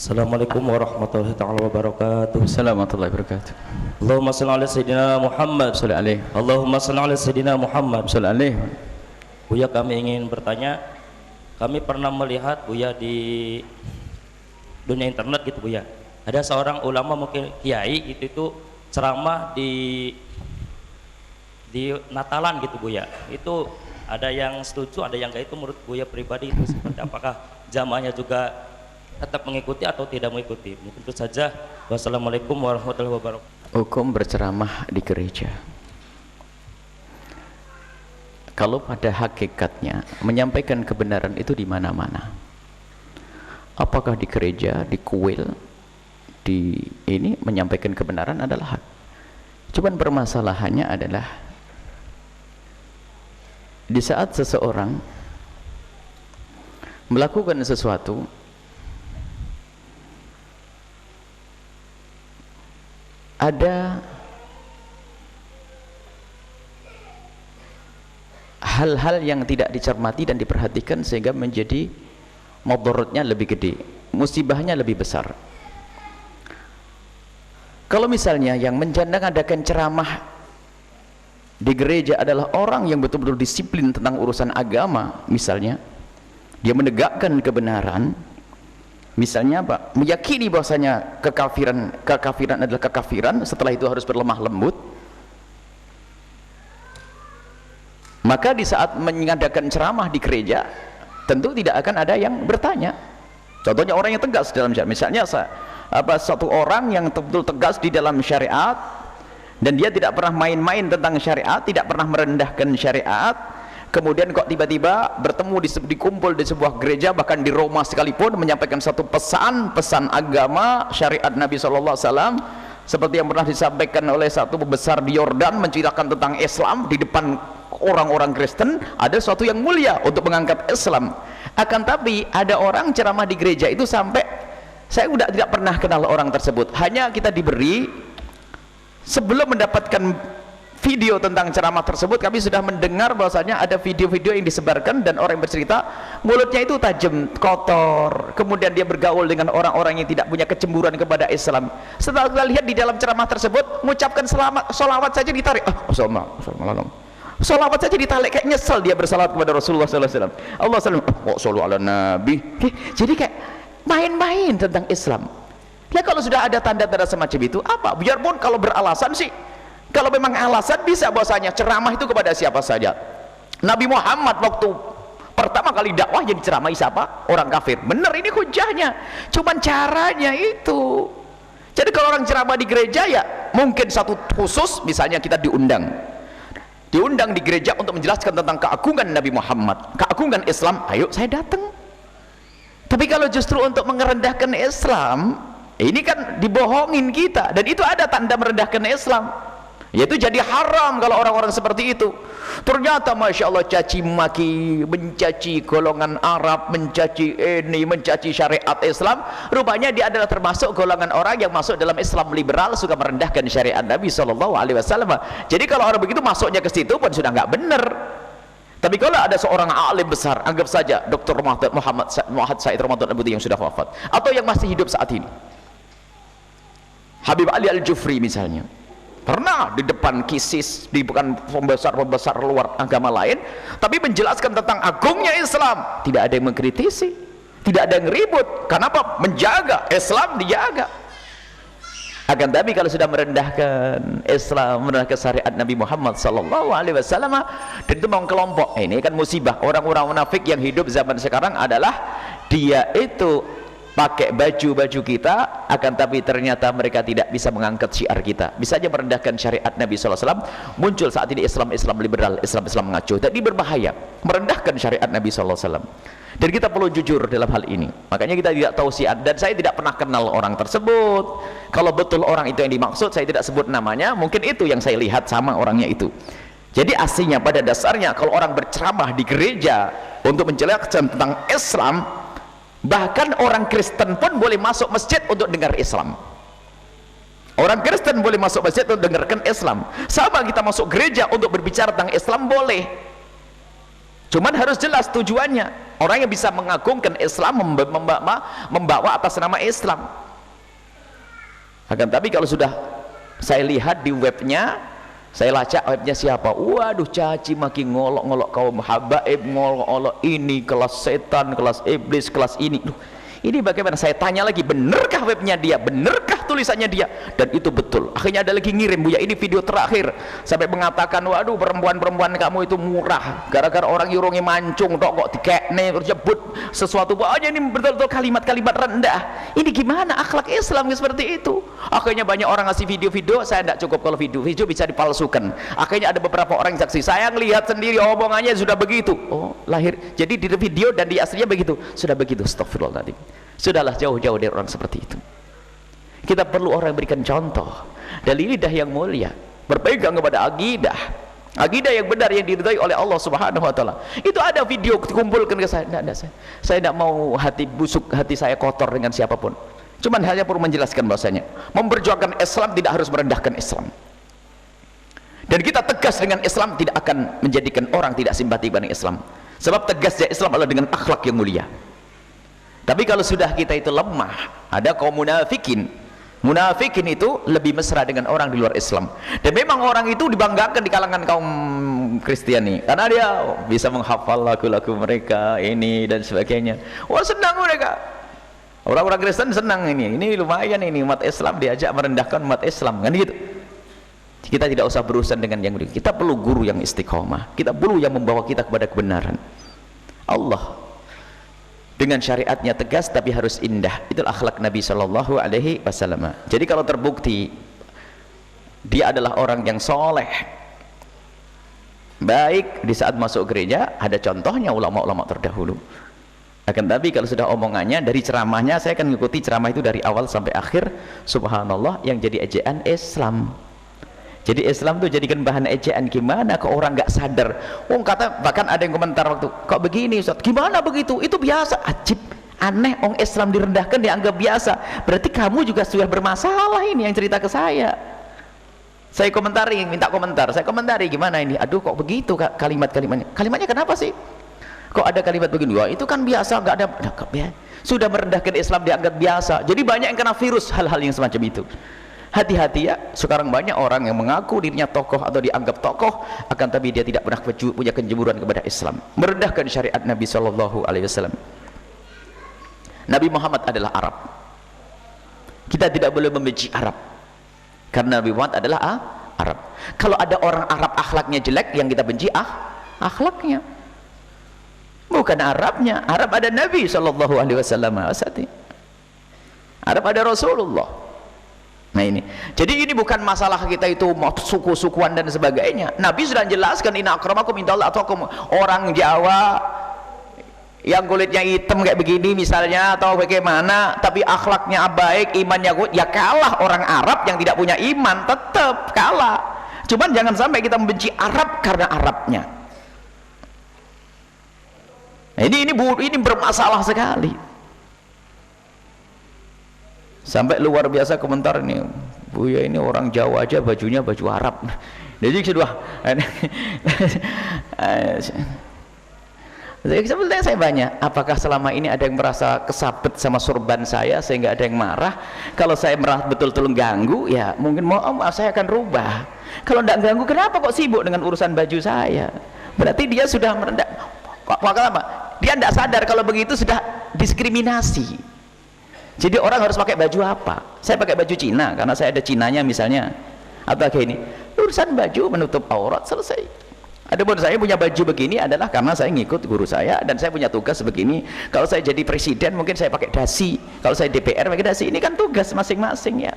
Assalamualaikum warahmatullahi taala wabarakatuh. Assalamualaikum warahmatullahi wabarakatuh. Allahumma shalli ala sayyidina Muhammad. Shalli alaihi. Allahumma shalli ala sayyidina Muhammad. Shalli alaihi. Buya, kami ingin bertanya. Kami pernah melihat Buya di dunia internet gitu Buya. Ada seorang ulama, mungkin kiai gitu, itu ceramah di Natalan gitu Buya. Itu ada yang setuju, ada yang enggak. Itu menurut Buya pribadi itu seperti apakah jamaahnya juga tetap mengikuti atau tidak mengikuti? Mungkin itu saja. Wassalamualaikum warahmatullahi wabarakatuh. Hukum berceramah di gereja. Kalau pada hakikatnya menyampaikan kebenaran itu di mana-mana. Apakah di gereja, di kuil, di ini menyampaikan kebenaran adalah hak. Cuman permasalahannya adalah di saat seseorang melakukan sesuatu ada hal-hal yang tidak dicermati dan diperhatikan sehingga menjadi mudaratnya lebih gede, musibahnya lebih besar. Kalau misalnya yang menjandang-adakan ceramah di gereja adalah orang yang betul-betul disiplin tentang urusan agama, misalnya dia menegakkan kebenaran, misalnya apa? Meyakini bahwasanya kekafiran adalah kekafiran, setelah itu harus berlemah lembut. Maka di saat mengadakan ceramah di gereja, tentu tidak akan ada yang bertanya. Contohnya orang yang tegas dalam syariat. Misalnya satu orang yang betul tegas di dalam syariat dan dia tidak pernah main-main tentang syariat, tidak pernah merendahkan syariat. Kemudian kok tiba-tiba bertemu dikumpul di sebuah gereja, bahkan di Roma sekalipun, menyampaikan satu pesan agama syariat Nabi SAW, seperti yang pernah disampaikan oleh satu pembesar di Yordan, menceritakan tentang Islam di depan orang-orang Kristen. Ada sesuatu yang mulia untuk mengangkat Islam. Akan tapi ada orang ceramah di gereja itu sampai saya tidak pernah kenal orang tersebut, hanya kita diberi sebelum mendapatkan video tentang ceramah tersebut, kami sudah mendengar bahwasanya ada video-video yang disebarkan dan orang yang bercerita mulutnya itu tajam, kotor, kemudian dia bergaul dengan orang-orang yang tidak punya kecemburuan kepada Islam. Setelah kita lihat di dalam ceramah tersebut, mengucapkan sholawat saja ditarik, sholawat saja ditarik, kayak nyesel dia bersalawat kepada Rasulullah SAW. Allah SAW, shollu ala Nabi. Jadi kayak main-main tentang Islam. Ya kalau sudah ada tanda-tanda semacam itu, apa? Biarpun kalau beralasan sih, kalau memang alasan bisa bahwasanya ceramah itu kepada siapa saja. Nabi Muhammad waktu pertama kali dakwah jadi ceramah siapa? Orang kafir. Benar, ini hujahnya. Cuman caranya itu. Jadi kalau orang ceramah di gereja, ya mungkin satu khusus, misalnya kita diundang di gereja untuk menjelaskan tentang keagungan Nabi Muhammad, keagungan Islam, ayo saya datang. Tapi kalau justru untuk merendahkan Islam, ini kan dibohongin kita, dan itu ada tanda merendahkan Islam. Yaitu jadi haram kalau orang-orang seperti itu. Ternyata Masya Allah caci maki, mencaci golongan Arab, mencaci ini, mencaci syariat Islam. Rupanya dia adalah termasuk golongan orang yang masuk dalam Islam liberal, suka merendahkan syariat Nabi SAW. Jadi kalau orang begitu masuknya ke situ pun sudah nggak benar. Tapi kalau ada seorang alim besar, anggap saja Dr. Muhammad Said Ramadan Al-Buti yang sudah wafat, atau yang masih hidup saat ini, Habib Ali Al-Jufri misalnya, pernah di depan kisis, di bukan pembesar luar agama lain, tapi menjelaskan tentang agungnya Islam. Tidak ada yang mengkritisi, tidak ada yang ribut. Kenapa? Menjaga Islam, dijaga. Akan tapi kalau sudah merendahkan Islam, merendahkan syariat Nabi Muhammad SAW, dan itu memang kelompok, ini kan musibah. Orang-orang munafik yang hidup zaman sekarang adalah dia itu pakai baju-baju kita, akan tapi ternyata mereka tidak bisa mengangkat syiar kita, bisa saja merendahkan syariat Nabi SAW. Muncul saat ini Islam liberal, Islam mengacu, jadi berbahaya merendahkan syariat Nabi SAW. Dan kita perlu jujur dalam hal ini. Makanya kita tidak tahu syiar, dan saya tidak pernah kenal orang tersebut. Kalau betul orang itu yang dimaksud, saya tidak sebut namanya, mungkin itu yang saya lihat sama orangnya itu. Jadi aslinya pada dasarnya kalau orang berceramah di gereja untuk menjelaskan tentang Islam, bahkan orang Kristen pun boleh masuk masjid untuk dengar Islam. Orang Kristen boleh masuk masjid untuk dengarkan Islam. Sama kita masuk gereja untuk berbicara tentang Islam boleh. Cuman harus jelas tujuannya. Orang yang bisa mengagungkan Islam, membawa atas nama Islam. Akan tapi kalau sudah saya lihat di webnya, saya lacak webnya siapa, waduh caci maki, ngolok-ngolok kaum habaib, ngolok-ngolok ini kelas setan, kelas iblis, kelas ini. Ini bagaimana? Saya tanya lagi, benarkah webnya dia, benarkah tulisannya dia? Dan itu betul. Akhirnya ada lagi ngirim, Buya ini video terakhir, sampai mengatakan, waduh perempuan-perempuan kamu itu murah, gara-gara orang yurungi mancung tok kok dikekne tersebut sesuatu, aja ini betul-betul kalimat-kalimat rendah. Ini gimana akhlak Islam seperti itu? Akhirnya banyak orang ngasih video-video, saya tidak cukup kalau video bisa dipalsukan. Akhirnya ada beberapa orang saksi, saya ngelihat sendiri omongannya sudah begitu. Oh lahir, jadi di video dan di aslinya begitu, sudah begitu. Astagfirullahaladzim. Sudahlah, jauh-jauh dari orang seperti itu. Kita perlu orang yang berikan contoh dari lidah yang mulia, berpegang kepada akidah yang benar yang diridhai oleh Allah Subhanahu wa taala. Itu ada video dikumpulkan ke saya. Saya tidak mau hati busuk, hati saya kotor dengan siapapun. Cuman hanya perlu menjelaskan bahwasanya memperjuangkan Islam tidak harus merendahkan Islam. Dan kita tegas dengan Islam tidak akan menjadikan orang tidak simpati pada Islam. Sebab tegasnya Islam adalah dengan akhlak yang mulia. Tapi kalau sudah kita itu lemah, ada kaum munafikin itu lebih mesra dengan orang di luar Islam. Dan memang orang itu dibanggakan di kalangan kaum Kristiani karena dia bisa menghafal lagu-lagu mereka ini dan sebagainya. Wah, senang mereka. Orang-orang Kristen senang ini lumayan, ini umat Islam diajak merendahkan umat Islam, kan gitu. Kita tidak usah berurusan dengan yang begitu. Kita perlu guru yang istiqomah, kita perlu yang membawa kita kepada kebenaran. Allah dengan syariatnya tegas tapi harus indah. Itulah akhlak Nabi Shallallahu Alaihi Wasallam. Jadi kalau terbukti dia adalah orang yang soleh, baik di saat masuk gereja, ada contohnya ulama-ulama terdahulu. Akan tapi kalau sudah omongannya dari ceramahnya, saya akan mengikuti ceramah itu dari awal sampai akhir. Subhanallah, yang jadi ejaan Islam. Jadi Islam tuh jadikan bahan ejaan. Gimana kok orang nggak sadar? Kata bahkan ada yang komentar waktu, kok begini Ustaz? Gimana begitu? Itu biasa. Ajib, aneh. Islam direndahkan dianggap biasa. Berarti kamu juga sudah bermasalah ini yang cerita ke saya. Saya komentari, minta komentar. Saya komentari gimana ini? Aduh kok begitu kalimat-kalimatnya? Kalimatnya kenapa sih? Kok ada kalimat begini? Wah itu kan biasa, nggak ada. Sudah merendahkan Islam dianggap biasa. Jadi banyak yang kena virus hal-hal yang semacam itu. Hati-hati ya, sekarang banyak orang yang mengaku dirinya tokoh atau dianggap tokoh, akan tapi dia tidak pernah punya kecemburuan kepada Islam, merendahkan syariat Nabi Shallallahu Alaihi Wasallam. Nabi Muhammad adalah Arab. Kita tidak boleh membenci Arab, karena Nabi Muhammad adalah Arab. Kalau ada orang Arab akhlaknya jelek, yang kita benci akhlaknya, bukan Arabnya. Arab ada Nabi Shallallahu Alaihi Wasallam, Arab ada Rasulullah. Nah ini, jadi ini bukan masalah kita itu suku-sukuan dan sebagainya. Nabi sudah jelaskan, inna akramakum indallahi atqakum. Orang Jawa yang kulitnya hitam kayak begini misalnya, atau bagaimana, tapi akhlaknya baik, imannya kuat, ya kalah orang Arab yang tidak punya iman, tetap kalah. Cuman jangan sampai kita membenci Arab karena Arabnya. Nah, ini bermasalah sekali. Sampai luar biasa komentar ini, Buya ini orang Jawa aja bajunya baju Arab. Jadi sudah sebetulnya saya banyak, apakah selama ini ada yang merasa kesabet sama sorban saya sehingga ada yang marah? Kalau saya merasa betul-betul ganggu, ya mungkin maaf saya akan rubah. Kalau tidak ganggu, kenapa kok sibuk dengan urusan baju saya? Berarti dia sudah merendah. Apa? Dia tidak sadar kalau begitu sudah diskriminasi. Jadi orang harus pakai baju apa? Saya pakai baju Cina karena saya ada Cinanya misalnya, atau kayak ini. Urusan baju menutup aurat selesai. Adapun saya punya baju begini adalah karena saya ngikut guru saya dan saya punya tugas begini. Kalau saya jadi presiden mungkin saya pakai dasi. Kalau saya DPR pakai dasi. Ini kan tugas masing-masing ya.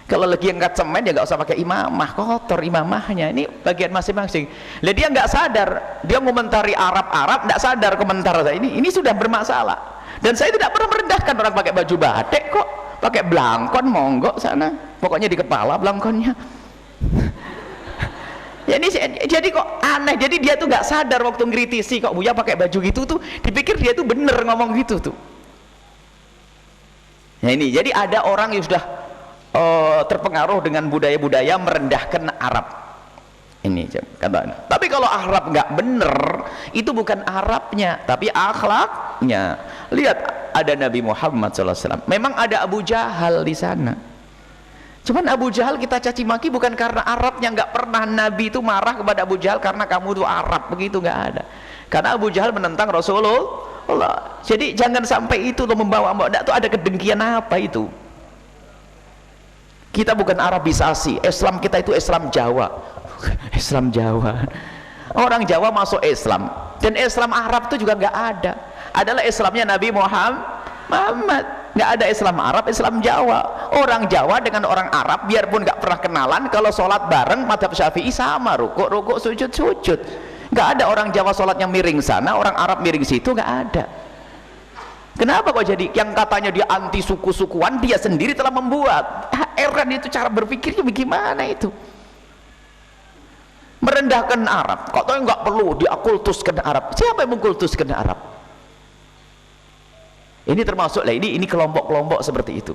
Kalau lagi angkat semen ya nggak usah pakai imamah, kotor imamahnya. Ini bagian masing-masing. Lah dia nggak sadar, dia komentari Arab nggak sadar komentar saya ini sudah bermasalah. Dan saya tidak pernah merendahkan orang pakai baju batik kok, pakai belangkon monggo sana, pokoknya di kepala belangkonnya. Jadi kok aneh, jadi dia tuh nggak sadar waktu ngritisi kok Buya pakai baju gitu tuh, dipikir dia tuh bener ngomong gitu tuh. Nah ini, jadi ada orang yang sudah terpengaruh dengan budaya-budaya merendahkan Arab. Ini kata. Tapi kalau Arab nggak bener, itu bukan Arabnya, tapi akhlaknya. Lihat, ada Nabi Muhammad SAW. Memang ada Abu Jahal di sana. Cuman Abu Jahal kita caci maki bukan karena Arabnya, nggak pernah Nabi itu marah kepada Abu Jahal karena kamu itu Arab, begitu nggak ada. Karena Abu Jahal menentang Rasulullah. Jadi jangan sampai itu tuh membawa itu ada kedengkian apa itu. Kita bukan Arabisasi, Islam kita itu Islam Jawa. Islam Jawa, orang Jawa masuk Islam, dan Islam Arab itu juga nggak ada. Adalah Islamnya Nabi Muhammad. Nggak ada Islam Arab, Islam Jawa. Orang Jawa dengan orang Arab biarpun nggak pernah kenalan, kalau sholat bareng mazhab Syafi'i sama, rukuk sujud. Nggak ada orang Jawa sholatnya miring sana, orang Arab miring situ, nggak ada. Kenapa kok jadi yang katanya dia anti suku-sukuan, dia sendiri telah membuat. Heran itu cara berpikirnya bagaimana itu? Merendahkan Arab, kok tahu nggak perlu diakultuskan Arab. Siapa yang mengkultuskan Arab? Ini termasuk lah, ini kelompok-kelompok seperti itu.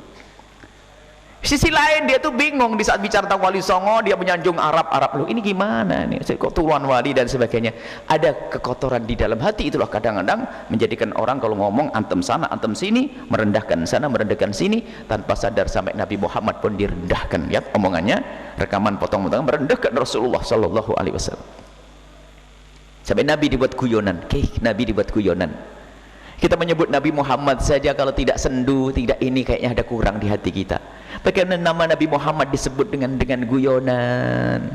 Sisi lain dia tuh bingung di saat bicara tentang Wali Songo, dia menyanjung Arab loh. Ini gimana nih? Kok turunan wali dan sebagainya. Ada kekotoran di dalam hati, itulah kadang-kadang menjadikan orang kalau ngomong antem sana, antem sini, merendahkan sana, merendahkan sini, tanpa sadar sampai Nabi Muhammad pun direndahkan. Lihat omongannya, rekaman potong-potong merendahkan Rasulullah Shallallahu Alaihi Wasallam. Sampai Nabi dibuat guyonan, Nabi dibuat guyonan. Kita menyebut Nabi Muhammad saja kalau tidak sendu, tidak ini, kayaknya ada kurang di hati kita. Bagaimana nama Nabi Muhammad disebut dengan guyonan?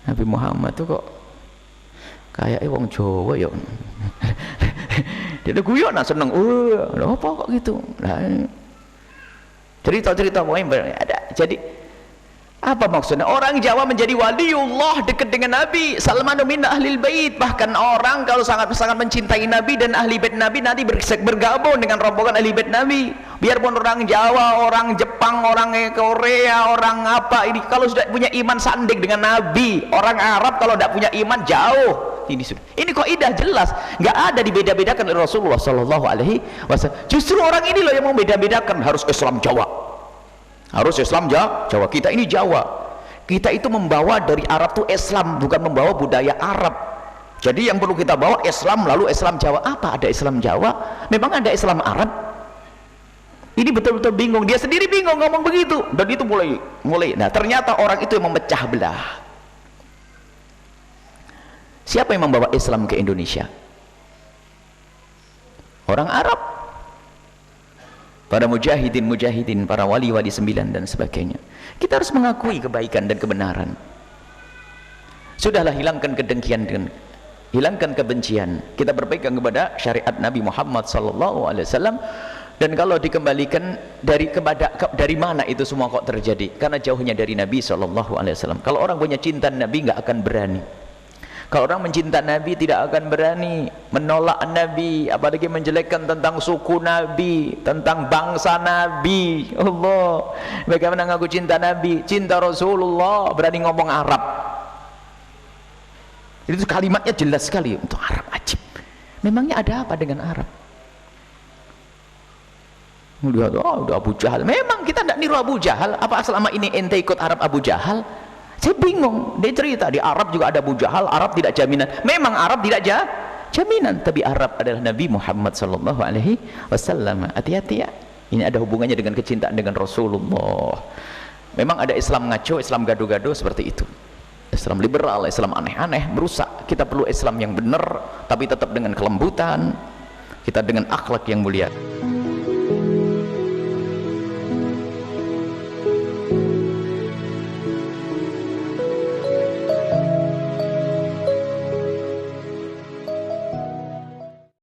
Nabi Muhammad tuh kok kayak wong Jawa ya. Dia ada guyonan, seneng. Apa kok gitu? Nah, cerita-cerita pokoknya ada. Jadi apa maksudnya? Orang Jawa menjadi waliullah, dekat dengan Nabi. Salmanu min ahlil bait. Bahkan orang kalau sangat-sangat mencintai Nabi dan ahli bait Nabi, nanti bergabung dengan rombongan ahli bait Nabi. Biarpun orang Jawa, orang Jepang, orang Korea, orang apa ini, kalau sudah punya iman sanding dengan Nabi. Orang Arab kalau tidak punya iman jauh. Ini kaidah jelas, nggak ada dibeda-bedakan oleh Rasulullah Shallallahu Alaihi Wasallam. Justru orang ini loh yang membeda-bedakan, harus Islam Jawa. Harus Islam Jawa. Kita ini Jawa, kita itu membawa dari Arab tuh Islam, bukan membawa budaya Arab. Jadi yang perlu kita bawa Islam, lalu Islam Jawa. Apa ada Islam Jawa? Memang ada Islam Arab? Ini betul-betul bingung, dia sendiri bingung ngomong begitu, dan itu mulai. Nah, ternyata orang itu yang memecah belah. Siapa yang membawa Islam ke Indonesia? Orang Arab. Para mujahidin, para wali-wali 9 dan sebagainya. Kita harus mengakui kebaikan dan kebenaran. Sudahlah, hilangkan kedengkian dan hilangkan kebencian. Kita berpegang kepada syariat Nabi Muhammad sallallahu alaihi wasallam. Dan kalau dikembalikan dari mana itu semua kok terjadi? Karena jauhnya dari Nabi sallallahu alaihi wasallam. Kalau orang punya cinta Nabi nggak akan berani. Kalau orang mencinta Nabi tidak akan berani menolak Nabi, apalagi menjelekkan tentang suku Nabi, tentang bangsa Nabi. Allah, bagaimana ngaku cinta Nabi, cinta Rasulullah, berani ngomong Arab. Itu kalimatnya jelas sekali untuk Arab, ajib. Memangnya ada apa dengan Arab? Lihat, udah Abu Jahal. Memang kita tidak niru Abu Jahal. Apa selama ini ente ikut Arab Abu Jahal? Saya bingung. Dia cerita di Arab juga ada Abu Jahal. Arab tidak jaminan. Memang Arab tidak jaminan, tapi Arab adalah Nabi Muhammad sallallahu alaihi wasallam. Hati-hati ya. Ini ada hubungannya dengan kecintaan dengan Rasulullah. Memang ada Islam ngaco, Islam gado-gado seperti itu. Islam liberal, Islam aneh-aneh, merusak. Kita perlu Islam yang benar, tapi tetap dengan kelembutan. Kita dengan akhlak yang mulia.